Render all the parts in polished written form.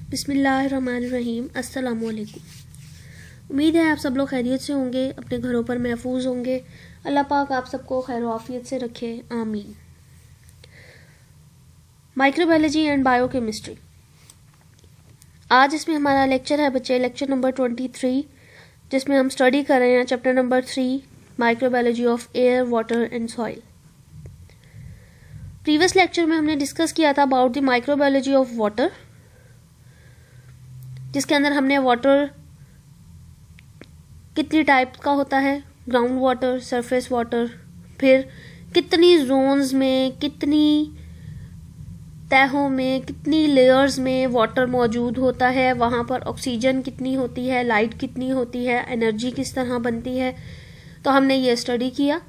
बिस्मिल्लाहिर्रहमानिर्रहीम। अस्सलामुअलैकुम। उम्मीद है आप सब लोग खैरियत से होंगे, अपने घरों पर महफूज होंगे। अल्लाह पाक आप सबको खैर आफियत से रखे, आमीन। माइक्रोबायोलॉजी एंड बायोकेमिस्ट्री, आज इसमें हमारा लेक्चर है बच्चे, लेक्चर नंबर 23, जिसमें हम स्टडी कर रहे हैं chapter number 3 microbiology of air, water and soil. Previous lecture में हमने डिस्कस किया था about the microbiology of water, जिसके अंदर हमने वाटर कितनी टाइप का होता है, ग्राउंड वाटर, सरफेस वाटर, फिर कितनी जोन्स में, कितनी तहों में, कितनी लेयर्स में वाटर मौजूद होता है, वहाँ पर ऑक्सीजन कितनी होती है, लाइट कितनी होती है, एनर्जी किस तरह बनती है। तो हमने ये स्टडी किया।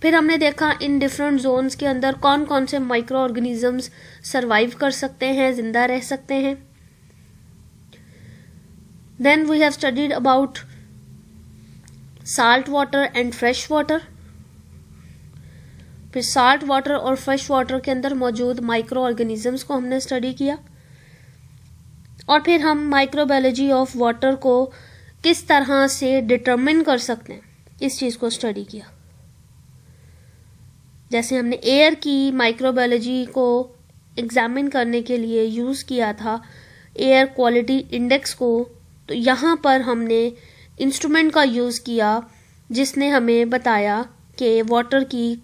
फिर हमने देखा इन डिफरेंट जोन्स के अंदर कौन कौन से माइक्रो ऑर्गेनिजम्स सर्वाइव कर सकते हैं, जिंदा रह सकते हैं। Then we have studied about salt water and fresh water. फिर साल्ट वाटर और फ्रेश वाटर के अंदर मौजूद माइक्रो ऑर्गेनिजम्स को हमने स्टडी किया। और फिर हम माइक्रोबायोलॉजी ऑफ वाटर को किस तरह से डिटरमिन कर सकते हैं, इस चीज को स्टडी किया। जैसे हमने एयर की माइक्रोबायोलॉजी को एग्जामिन करने के लिए यूज किया था एयर क्वालिटी इंडेक्स को, तो यहाँ पर हमने इंस्ट्रूमेंट का यूज किया जिसने हमें बताया कि वाटर की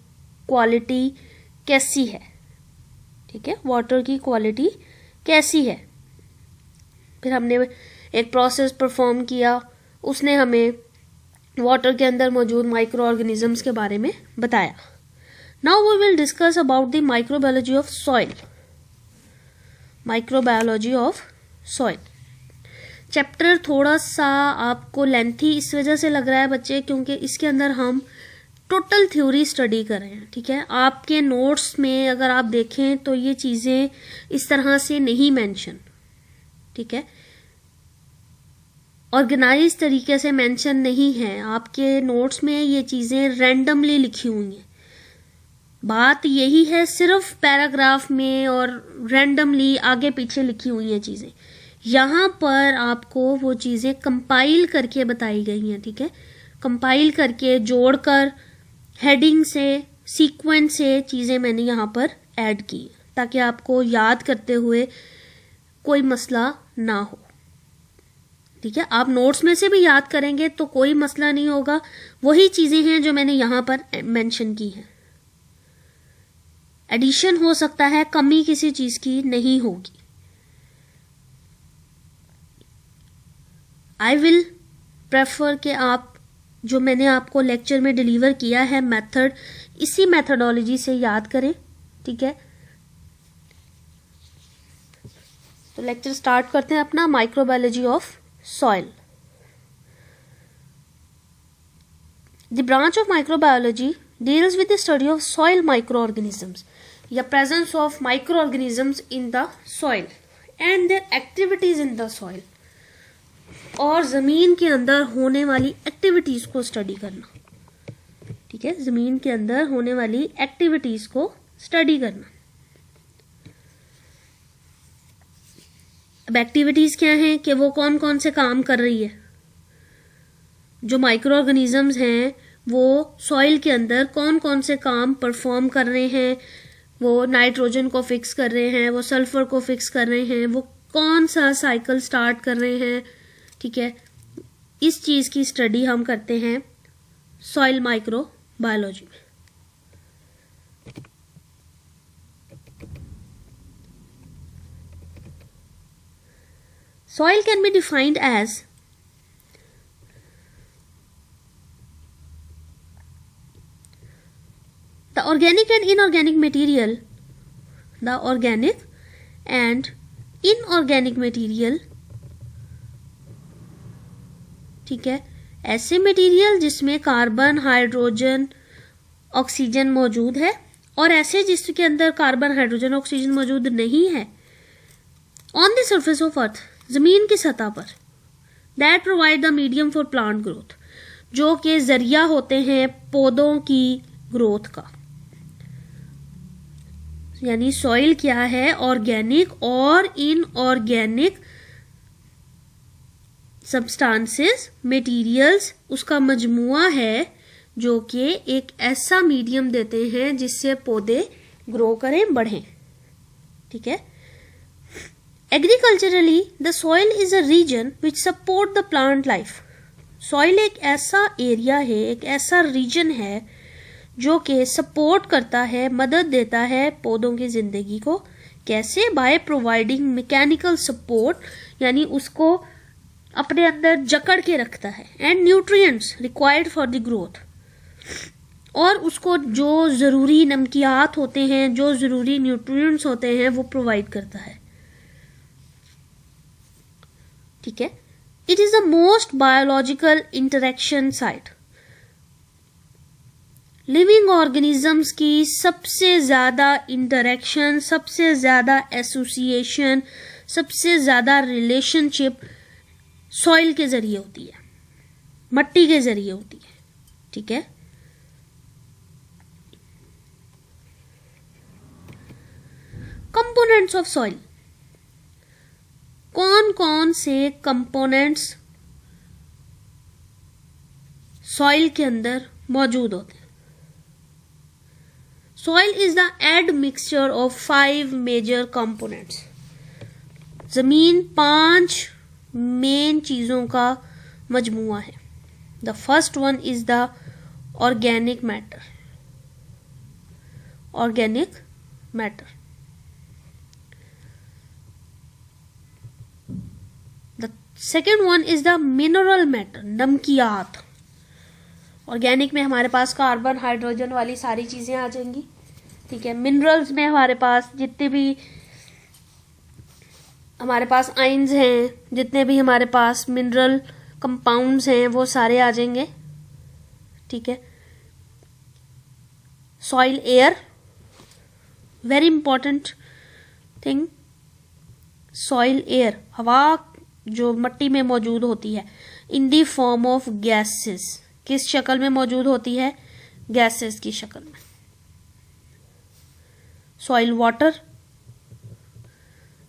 क्वालिटी कैसी है। ठीक है, वाटर की क्वालिटी कैसी है। फिर हमने एक प्रोसेस परफॉर्म किया, उसने हमें वाटर के अंदर मौजूद माइक्रो ऑर्गेनिजम्स के बारे में बताया। Now we will discuss about the microbiology of soil. Microbiology of soil. Chapter थोड़ा सा आपको लेंथी इस वजह से लग रहा है बच्चे, क्योंकि इसके अंदर हम टोटल थ्योरी स्टडी कर रहे हैं। ठीक है, आपके नोट्स में अगर आप देखें तो ये चीजें इस तरह से नहीं मेंशन, ठीक है, ऑर्गेनाइज तरीके से मेंशन नहीं है। आपके नोट्स में ये चीजें रैंडमली लिखी हुई हैं। बात यही है, सिर्फ पैराग्राफ में और रैंडमली आगे पीछे लिखी हुई हैं चीजें। यहाँ पर आपको वो चीजें कंपाइल करके बताई गई हैं। ठीक है, कंपाइल करके जोड़कर हेडिंग से, सीक्वेंस से चीजें मैंने यहाँ पर ऐड की, ताकि आपको याद करते हुए कोई मसला ना हो। ठीक है, आप नोट्स में से भी याद करेंगे तो कोई मसला नहीं होगा। वही चीजें हैं जो मैंने यहाँ पर मेंशन की हैं। एडिशन हो सकता है, कमी किसी चीज की नहीं होगी। आई विल प्रेफर कि आप जो मैंने आपको लेक्चर में डिलीवर किया है मेथड, इसी मेथडोलॉजी से याद करें। ठीक है, तो लेक्चर स्टार्ट करते हैं अपना। Microbiology of soil. The branch of microbiology deals with the study of soil microorganisms या presence of microorganisms in the soil and their activities in the soil, और जमीन के अंदर होने वाली एक्टिविटीज को स्टडी करना। ठीक है, जमीन के अंदर होने वाली एक्टिविटीज को स्टडी करना। अब एक्टिविटीज क्या हैं कि वो कौन कौन से काम कर रही है। जो माइक्रो ऑर्गेनिजम्स हैं वो सॉइल के अंदर कौन कौन से काम परफॉर्म कर रहे हैं। वो नाइट्रोजन को फिक्स कर रहे हैं, वो सल्फर को फिक्स कर रहे हैं, वो कौन सा साइकिल स्टार्ट कर रहे हैं। ठीक है, इस चीज की स्टडी हम करते हैं सॉइल माइक्रोबायोलॉजी में। Soil can be defined as the organic and inorganic material, the organic and inorganic material, ठीक है, ऐसे मटेरियल जिसमें कार्बन, हाइड्रोजन, ऑक्सीजन मौजूद है, और ऐसे जिसके अंदर कार्बन, हाइड्रोजन, ऑक्सीजन मौजूद नहीं है। On the surface of earth, जमीन की सतह पर, that provide the medium for plant growth, जो कि जरिया होते हैं पौधों की ग्रोथ का। यानी सॉइल क्या है, ऑर्गेनिक और इनऑर्गेनिक सब्सटेंसेस, मटेरियल्स उसका मजमुआ है जो कि एक ऐसा मीडियम देते हैं जिससे पौधे ग्रो करें, बढ़ें। ठीक है। Agriculturally the soil is a region which support the plant life. Soil एक ऐसा एरिया है, एक ऐसा रीजन है जो कि सपोर्ट करता है, मदद देता है पौधों की जिंदगी को। कैसे? बाय प्रोवाइडिंग मैकेनिकल सपोर्ट, यानी उसको अपने अंदर जकड़ के रखता है, and nutrients required for the growth, और उसको जो ज़रूरी नमकियात होते हैं, जो ज़रूरी न्यूट्रिएंट्स होते हैं वो प्रोवाइड करता है। ठीक है। It is the most biological interaction site. Living organisms की सबसे ज्यादा इंटरेक्शन, सबसे ज्यादा एसोसिएशन, सबसे ज्यादा रिलेशनशिप सॉइल के जरिए होती है, मट्टी के जरिए होती है। ठीक है। Components of soil. कौन कौन से कंपोनेंट्स सॉइल के अंदर मौजूद होते हैं? Soil is the admixture of 5 major components. जमीन 5 मेन चीजों का मजमुआ है। The first one is the organic matter. Organic matter. The second one is the mineral matter, नमकियात। ऑर्गेनिक में हमारे पास कार्बन, हाइड्रोजन वाली सारी चीजें आ जाएंगी। ठीक है। मिनरल्स में हमारे पास जितने भी हमारे पास आयंस हैं, जितने भी हमारे पास मिनरल कंपाउंड्स हैं, वो सारे आ जाएंगे। ठीक है। Soil air, very important thing. Soil air, हवा जो मट्टी में मौजूद होती है, इन दी फॉर्म ऑफ गैसेस। किस शक्ल में मौजूद होती है? गैसेस की शक्ल में। सॉइल वाटर,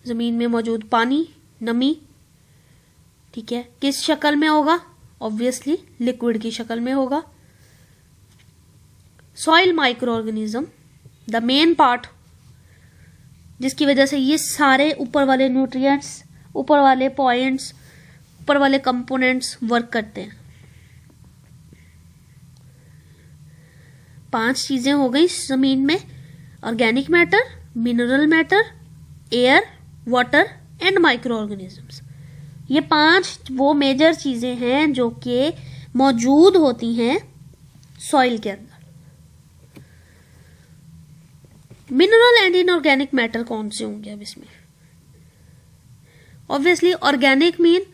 जमीन में मौजूद पानी, नमी। ठीक है। किस शक्ल में होगा? ऑब्वियसली लिक्विड की शक्ल में होगा। Soil micro organism, the main part जिसकी वजह से ये सारे ऊपर वाले न्यूट्रिएंट्स, ऊपर वाले पॉइंट्स, ऊपर वाले कंपोनेंट्स वर्क करते हैं। 5 चीजें हो गई जमीन में: organic matter, mineral matter, air, water and micro organisms. ये 5 वो मेजर चीजें हैं जो कि मौजूद होती हैं सॉइल के अंदर। मिनरल एंड इनऑर्गेनिक मैटर कौन से होंगे अब इसमें? ऑब्वियसली ऑर्गेनिक मीन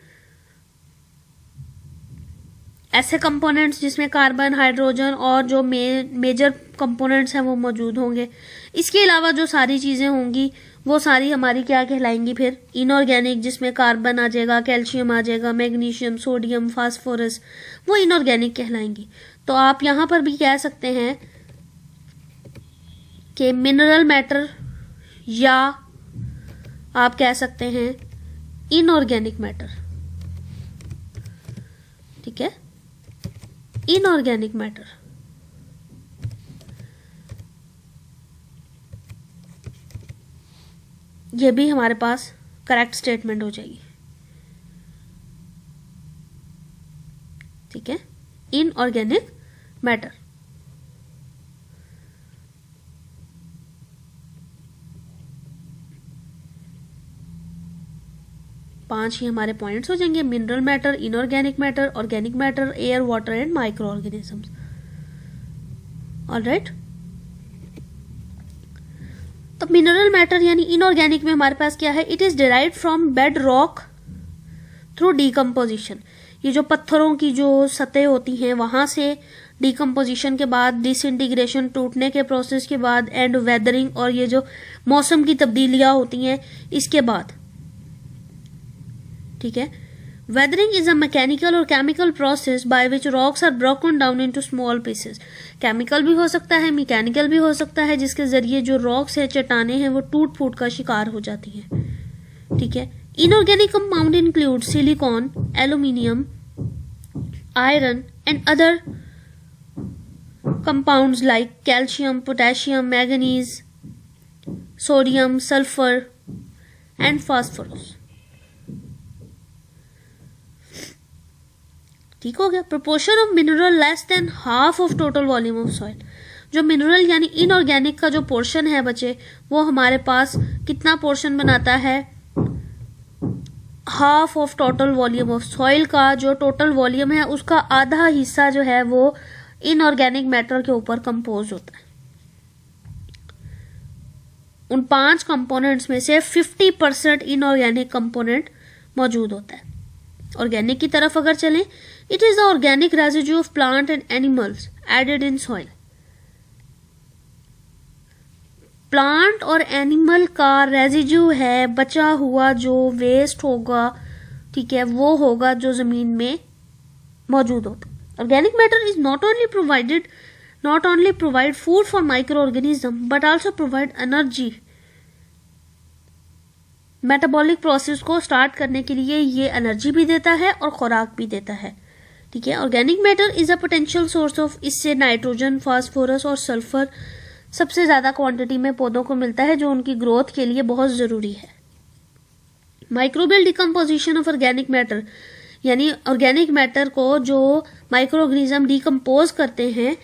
ऐसे कंपोनेंट्स जिसमें कार्बन, हाइड्रोजन और जो मेजर कंपोनेंट्स हैं वो मौजूद होंगे। इसके अलावा जो सारी चीजें होंगी वो सारी हमारी क्या कहलाएंगी फिर? इनऑर्गेनिक, जिसमें कार्बन आ जाएगा, कैल्शियम आ जाएगा, मैग्नीशियम, सोडियम, फास्फोरस, वो इनऑर्गेनिक कहलाएंगी। तो आप यहां पर भी कह सकते हैं कि मिनरल मैटर, या आप कह सकते हैं इनऑर्गेनिक मैटर। ठीक है। इनऑर्गेनिक मैटर, ये भी हमारे पास करेक्ट स्टेटमेंट हो जाएगी। ठीक है। Inorganic matter. पांच ही हमारे पॉइंट्स हो जाएंगे: mineral matter, inorganic matter, organic matter, air, water and micro organisms. Alright. तो मिनरल मैटर यानी इनऑर्गेनिक में हमारे पास क्या है? It is derived from bed rock through decomposition. ये जो पत्थरों की जो सतह होती हैं वहां से डीकम्पोजिशन के बाद, डिसइंटीग्रेशन, टूटने के प्रोसेस के बाद, एंड वेदरिंग, और ये जो मौसम की तब्दीलियां होती हैं इसके बाद। ठीक है। वेदरिंग इज अ मैकेनिकल और chemical process by which rocks are broken down into small pieces. Chemical भी हो सकता है, मैकेनिकल भी हो सकता है, जिसके जरिए जो रॉक्स है, चट्टाने हैं, वो टूट फूट का शिकार हो जाती हैं। ठीक है। Inorganic compound include silicon, aluminium, iron and other compounds like calcium, potassium, manganese, sodium, sulfur and phosphorus. ठीक हो गया. Proportion of mineral less than half of total volume of soil. जो मिनरल यानी इनऑर्गेनिक का जो पोर्शन है बच्चे, वो हमारे पास कितना पोर्शन बनाता है? Half of total volume of soil का जो टोटल वॉल्यूम है उसका आधा हिस्सा जो है वो इनऑर्गेनिक मैटर के ऊपर कंपोज होता है. उन 5 कंपोनेंट्स में से 50% इनऑर्गेनिक कंपोनेंट मौजूद होता है. ऑर्गेनिक की तरफ अगर चलें, it is the organic residue of plant and animals added in soil. Plant और एनिमल का रेजिड्यू है, बचा हुआ जो वेस्ट होगा, ठीक है, वो होगा जो जमीन में मौजूद होता है. Organic matter is not only provide food for micro organism but also provide energy. Metabolic process को स्टार्ट करने के लिए ये एनर्जी भी देता है और खुराक भी देता है. ठीक है. Organic matter is a potential source of, इससे नाइट्रोजन, फास्फोरस और सल्फर सबसे ज्यादा क्वांटिटी में पौधों को मिलता है जो उनकी ग्रोथ के लिए बहुत जरूरी है. Microbial decomposition of organic matter, यानी ऑर्गेनिक मैटर को जो माइक्रो ऑर्गेनिज्म डिकम्पोज करते हैं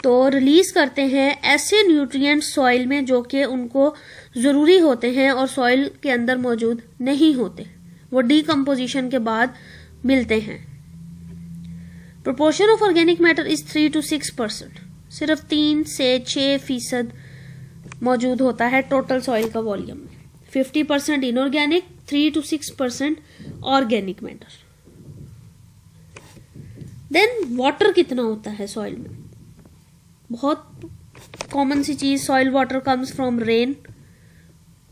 तो रिलीज करते हैं ऐसे न्यूट्रिएंट्स सॉइल में जो कि उनको जरूरी होते हैं और सॉइल के अंदर मौजूद नहीं होते, वो डिकम्पोजिशन के बाद मिलते हैं. Proportion of organic matter is 3 to 6%. सिर्फ 3 से 6% मौजूद होता है टोटल सॉइल का वॉल्यूम में. 50% inorganic, 3 to 6% organic matter. Then water कितना होता है सॉइल में? बहुत कॉमन सी चीज, soil water comes from rain.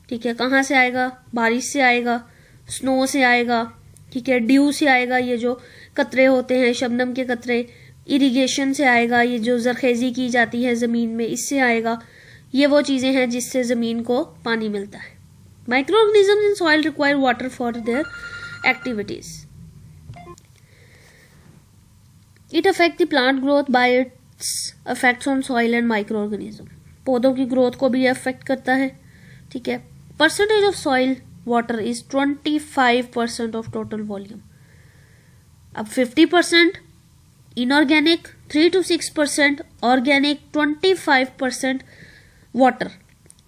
ठीक है. कहाँ से आएगा? बारिश से आएगा, स्नो से आएगा, ठीक है, ड्यू से आएगा, ये जो कतरे होते हैं, शबनम के कतरे, इरिगेशन से आएगा, ये जो जरखेजी की जाती है जमीन में, इससे आएगा. ये वो चीजें हैं जिससे जमीन को पानी मिलता है. Micro organisms in soil require water for their activities. It affect the plant growth by it's effects on soil and micro organism. पौधों की ग्रोथ को भी अफेक्ट करता है. ठीक है. Percentage of soil water is 25% of total volume. अब 50% inorganic, 3 to 6% organic, 25% water.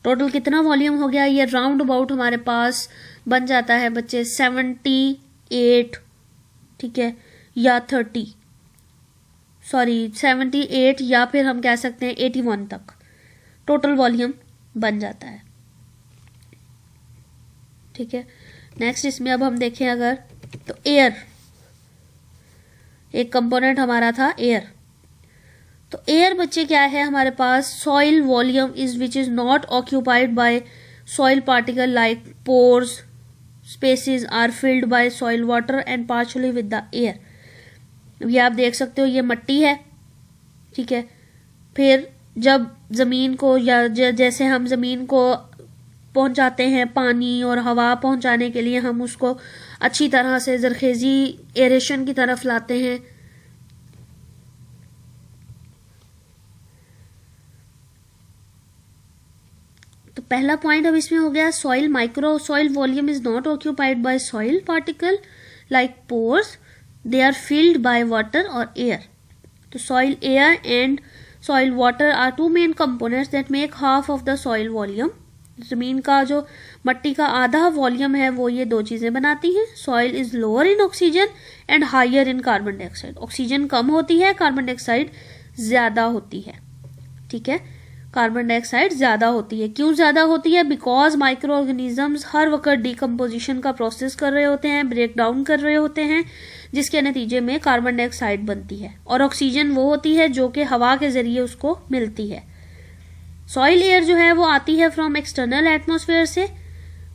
Total कितना वॉल्यूम हो गया? ये राउंड अबाउट हमारे पास बन जाता है बच्चे 78, ठीक है, या 30, सॉरी 78 या फिर हम कह सकते हैं 81 तक टोटल वॉल्यूम बन जाता है. ठीक है. नेक्स्ट इसमें अब हम देखें अगर, तो एयर एक कंपोनेंट हमारा था, एयर. तो एयर बच्चे क्या है हमारे पास? Soil volume is which is not occupied by soil particle like pores, spaces are filled by soil water and partially with the air. ये आप देख सकते हो, ये मिट्टी है. ठीक है. फिर जब जमीन को, या जैसे हम जमीन को पहुंचाते हैं पानी और हवा पहुंचाने के लिए, हम उसको अच्छी तरह से जरखेजी एरेशन की तरफ लाते हैं. तो पहला पॉइंट अब इसमें हो गया soil micro. Soil volume is not occupied by soil particle like pores, they are filled by water और एयर. तो soil air and soil water are 2 main components that make half of the soil volume. जमीन का जो मट्टी का आधा volume है वो ये 2 चीजें बनाती हैं. Soil is lower in oxygen and higher in carbon dioxide. Oxygen कम होती है, कार्बन डाइऑक्साइड ज्यादा होती है. ठीक है. कार्बन डाइऑक्साइड ज्यादा होती है. क्यों ज्यादा होती है? बिकॉज माइक्रो ऑर्गेनिजम्स हर वक्त डिकम्पोजिशन का प्रोसेस कर रहे होते हैं, ब्रेक डाउन कर रहे होते हैं, जिसके नतीजे में कार्बन डाइऑक्साइड बनती है और ऑक्सीजन वो होती है जो कि हवा के जरिए उसको मिलती है. सॉइल एयर जो है वो आती है फ्रॉम एक्सटर्नल एटमॉस्फेयर से.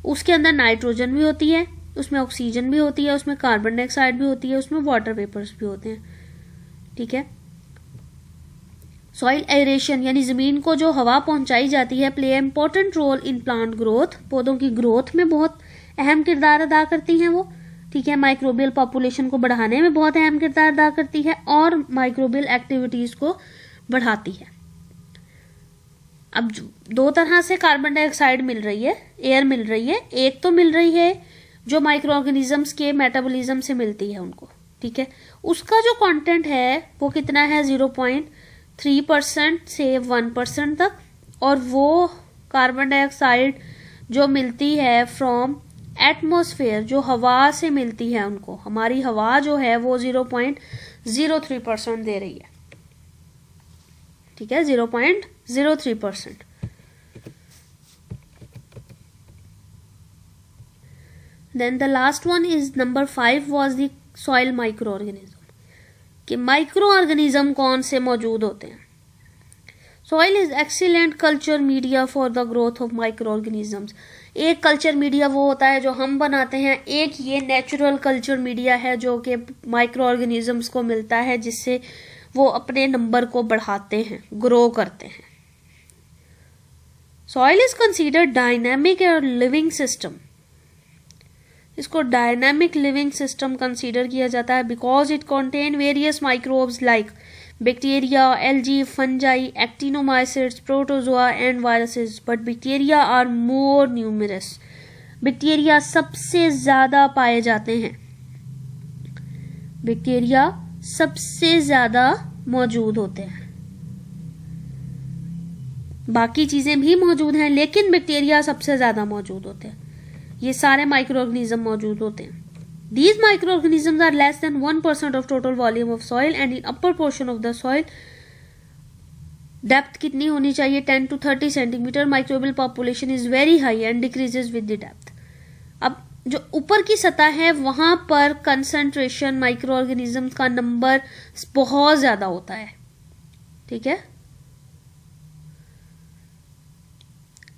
उसके अंदर नाइट्रोजन भी होती है, उसमें ऑक्सीजन भी होती है, उसमें कार्बन डाइऑक्साइड भी होती है, उसमें वाटर वेपर्स भी होते हैं. ठीक है. सॉइल एरेशन यानी जमीन को जो हवा पहुंचाई जाती है play important role in plant growth. पौधों की ग्रोथ में बहुत अहम किरदार अदा करती हैं वो, ठीक है, माइक्रोबियल पॉपुलेशन को बढ़ाने में बहुत अहम किरदार अदा करती है और माइक्रोबियल एक्टिविटीज को बढ़ाती है। अब दो तरह से कार्बन डाइऑक्साइड मिल रही है, एयर मिल रही है। एक तो मिल रही है जो माइक्रो ऑर्गेनिजम्स के मेटाबॉलिज्म से मिलती है उनको, ठीक है, उसका जो कंटेंट है वो कितना है 0.3% से 1% तक, और वो कार्बन डाइऑक्साइड जो मिलती है फ्रॉम एटमॉस्फेयर, जो हवा से मिलती है उनको, हमारी हवा जो है वो 0.03% दे रही है, ठीक है, 0.03%। Then the last one is number 5 was the soil microorganism, कि माइक्रो ऑर्गेनिज्म कौन से मौजूद होते हैं। Soil is excellent culture media for the growth of microorganisms। एक कल्चर मीडिया वो होता है जो हम बनाते हैं, एक ये नेचुरल कल्चर मीडिया है जो कि माइक्रो ऑर्गेनिजम्स को मिलता है, जिससे वो अपने नंबर को बढ़ाते हैं, ग्रो करते हैं। सॉइल इज कंसीडर्ड डायनामिक और लिविंग सिस्टम। इसको डायनामिक लिविंग सिस्टम कंसीडर किया जाता है because it contain various microbes like bacteria, algae, fungi, actinomycetes, protozoa and viruses, but bacteria are more numerous. Bacteria सबसे ज्यादा पाए जाते हैं, बैक्टीरिया सबसे ज्यादा मौजूद होते हैं। बाकी चीजें भी मौजूद हैं लेकिन बैक्टीरिया सबसे ज्यादा मौजूद होते हैं। ये सारे माइक्रो ऑर्गेनिज्म मौजूद होते हैं। These microorganisms are less than 1% of total volume of soil and in upper portion of the soil depth कितनी होनी चाहिए 10 to 30 centimetre. Microbial population is very high and decreases with the depth। अब जो ऊपर की सतह है वहां पर कंसंट्रेशन माइक्रो ऑर्गेनिज्म का नंबर बहुत ज्यादा होता है, ठीक है,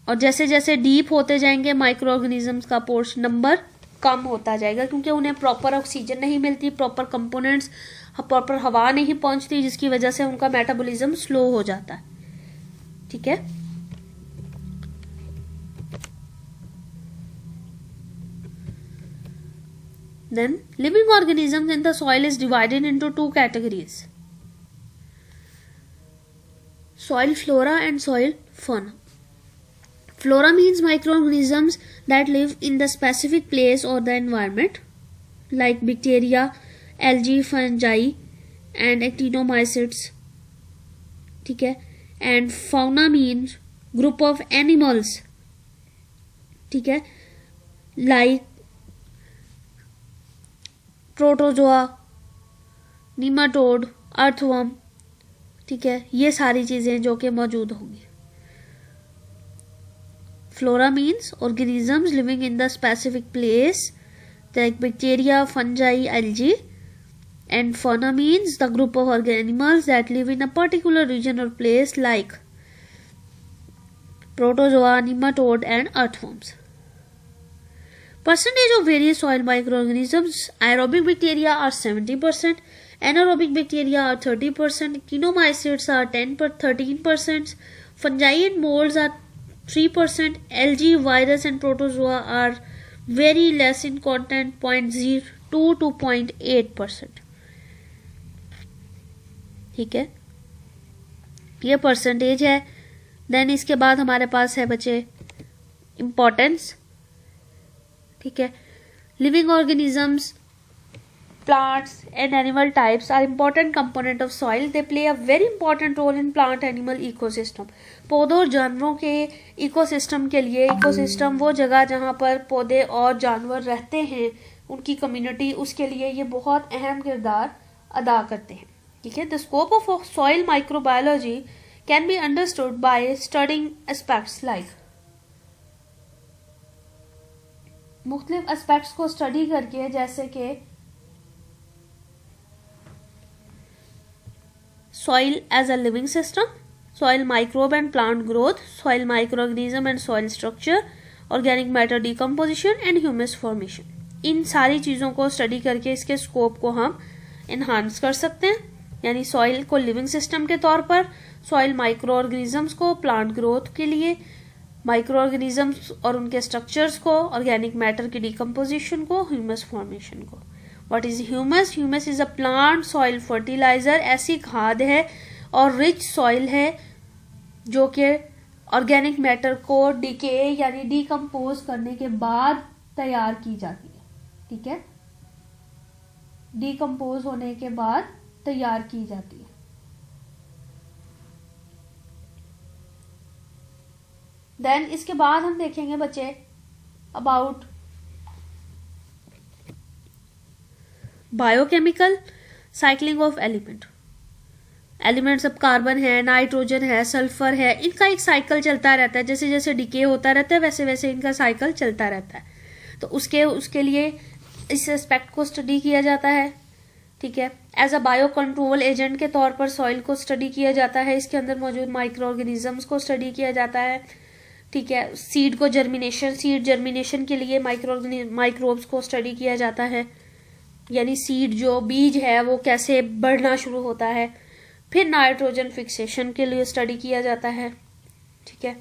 और जैसे जैसे डीप होते जाएंगे माइक्रो ऑर्गेनिजम्स का पोर्शन नंबर कम होता जाएगा, क्योंकि उन्हें प्रॉपर ऑक्सीजन नहीं मिलती, प्रॉपर कंपोनेंट्स, प्रॉपर हवा नहीं पहुंचती, जिसकी वजह से उनका मेटाबॉलिज्म स्लो हो जाता है, ठीक है। Then living organisms in the soil is divided into two categories: soil flora and soil fauna. Flora means microorganisms that live in the specific place or the environment, like bacteria, algae, fungi, and actinomycetes. ठीक है, and fauna means group of animals. ठीक है, like protozoa, nematode, earthworm. ठीक है, ये सारी चीजें जो कि मौजूद होंगी। Flora means organisms living in the specific place like bacteria, fungi, algae, and fauna means the group of animals that live in a particular region or place like protozoa, nematode, and earthworms. Percentage of various soil microorganisms: aerobic bacteria are 70%, anaerobic bacteria are 30%, actinomycetes are 13%, fungi and molds are 3%, algae, virus and protozoa are very less in content, 0.02 to 0.8%, ठीक है, ये percentage है। Then इसके बाद हमारे पास है बच्चे importance, ठीक है। Living organisms, plants and animal types are important component of soil. They play a very important role in plant animal ecosystem. पौधों और जानवरों के इकोसिस्टम के लिए, इकोसिस्टम वो जगह जहाँ पर पौधे और जानवर रहते हैं, उनकी कम्युनिटी, उसके लिए ये बहुत अहम किरदार अदा करते हैं, ठीक है। The scope of soil microbiology can be understood by studying aspects like, मुख्तलिफ एस्पेक्ट्स को स्टडी करके, जैसे कि soil as a living system, soil microbe and plant growth, soil microorganism and soil structure, organic matter decomposition and humus formation। इन सारी चीज़ों को study करके इसके स्कोप को हम इन्हांस कर सकते हैं, यानी सॉइल को लिविंग सिस्टम के तौर पर, सॉइल माइक्रो ऑर्गेनिजम्स को प्लांट ग्रोथ के लिए, माइक्रो ऑर्गेनिजम्स और उनके स्ट्रक्चर्स को, ऑर्गेनिक मैटर की डिकम्पोजिशन को, ह्यूमस फॉर्मेशन को। What is humus? Humus is a plant soil fertiliser, ऐसी खाद है और रिच सॉइल है जो कि ऑर्गेनिक मैटर को डिके यानी डिकम्पोज करने के बाद तैयार की जाती है। ठीक है, डिकम्पोज होने के बाद तैयार की जाती है। देन इसके बाद हम देखेंगे बच्चे about biochemical cycling of element. Elements अब कार्बन है, नाइट्रोजन है, सल्फर है, इनका एक साइकिल चलता रहता है। जैसे जैसे डिके होता रहता है वैसे वैसे इनका साइकिल चलता रहता है। तो उसके लिए इस एस्पेक्ट को स्टडी किया जाता है। ठीक है, as a bio control agent के तौर पर सॉइल को स्टडी किया जाता है, इसके अंदर मौजूद माइक्रो ऑर्गेनिजम्स को स्टडी किया जाता है। ठीक है, सीड जर्मिनेशन के लिए माइक्रोब्स को स्टडी किया जाता है, यानी सीड जो बीज है वो कैसे बढ़ना शुरू होता है। फिर नाइट्रोजन फिक्सेशन के लिए स्टडी किया जाता है। ठीक है,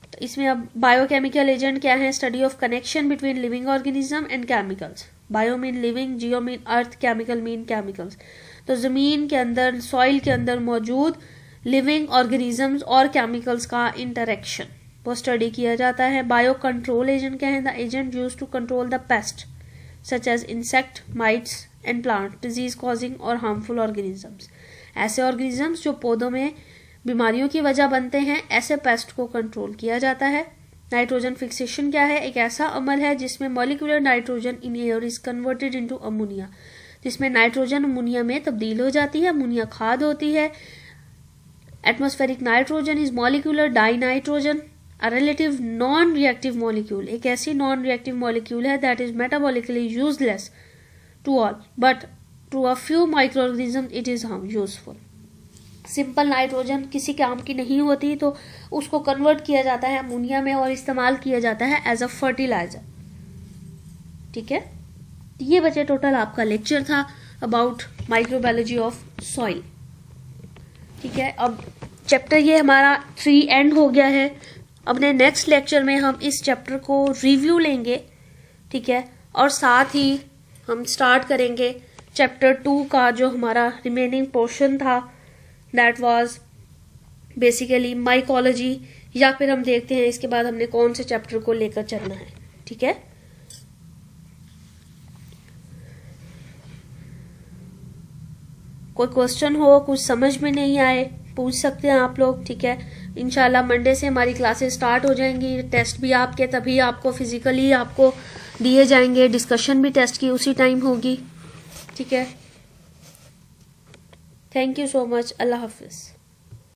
तो इसमें अब बायोकेमिकल एजेंट क्या है? Study of connection between living organism and chemicals. Bio mean living, geo mean earth, chemical mean chemicals. तो जमीन के अंदर, सॉइल के अंदर मौजूद लिविंग ऑर्गेनिजम्स और केमिकल्स का इंटरेक्शन वो स्टडी किया जाता है। बायो कंट्रोल एजेंट क्या है? The agent use to control the pest such as insect, mites and plant disease causing और हार्मफुल ऑर्गेनिजम्स। ऐसे ऑर्गेनिजम्स जो पौधों में बीमारियों की वजह बनते हैं, ऐसे पेस्ट को कंट्रोल किया जाता है। नाइट्रोजन फिक्सेशन क्या है? एक ऐसा अमल है जिसमें molecular nitrogen in air is converted into ammonia, जिसमें नाइट्रोजन अमोनिया में तब्दील हो जाती है। अमोनिया खाद होती है। Atmospheric nitrogen is molecular dinitrogen, a relative non reactive molecule. एक ऐसी नॉन रिएक्टिव मॉलिक्यूल है that is metabolically useless to all but to a few micro organism it is useful. Simple nitrogen किसी काम की नहीं होती, तो उसको कन्वर्ट किया जाता है अमोनिया में और इस्तेमाल किया जाता है एज अ फर्टिलाइजर। ठीक है, ये बचे टोटल आपका लेक्चर था अबाउट माइक्रोबायोलॉजी ऑफ सॉइल। ठीक है, अब चैप्टर ये हमारा 3 एंड हो गया है। अपने नेक्स्ट लेक्चर में हम इस चैप्टर को रिव्यू लेंगे। ठीक है, और साथ ही हम स्टार्ट करेंगे चैप्टर 2 का जो हमारा रिमेनिंग पोर्शन था, दैट वाज बेसिकली माइकोलॉजी, या फिर हम देखते हैं इसके बाद हमने कौन से चैप्टर को लेकर चलना है। ठीक है, कोई क्वेश्चन हो, कुछ समझ में नहीं आए, पूछ सकते हैं आप लोग। ठीक है, इंशाल्लाह मंडे से हमारी क्लासेस स्टार्ट हो जाएंगी। टेस्ट भी आपके तभी आपको फिजिकली आपको दिए जाएंगे, डिस्कशन भी टेस्ट की उसी टाइम होगी। ठीक है, thank you so much. Allah Hafiz.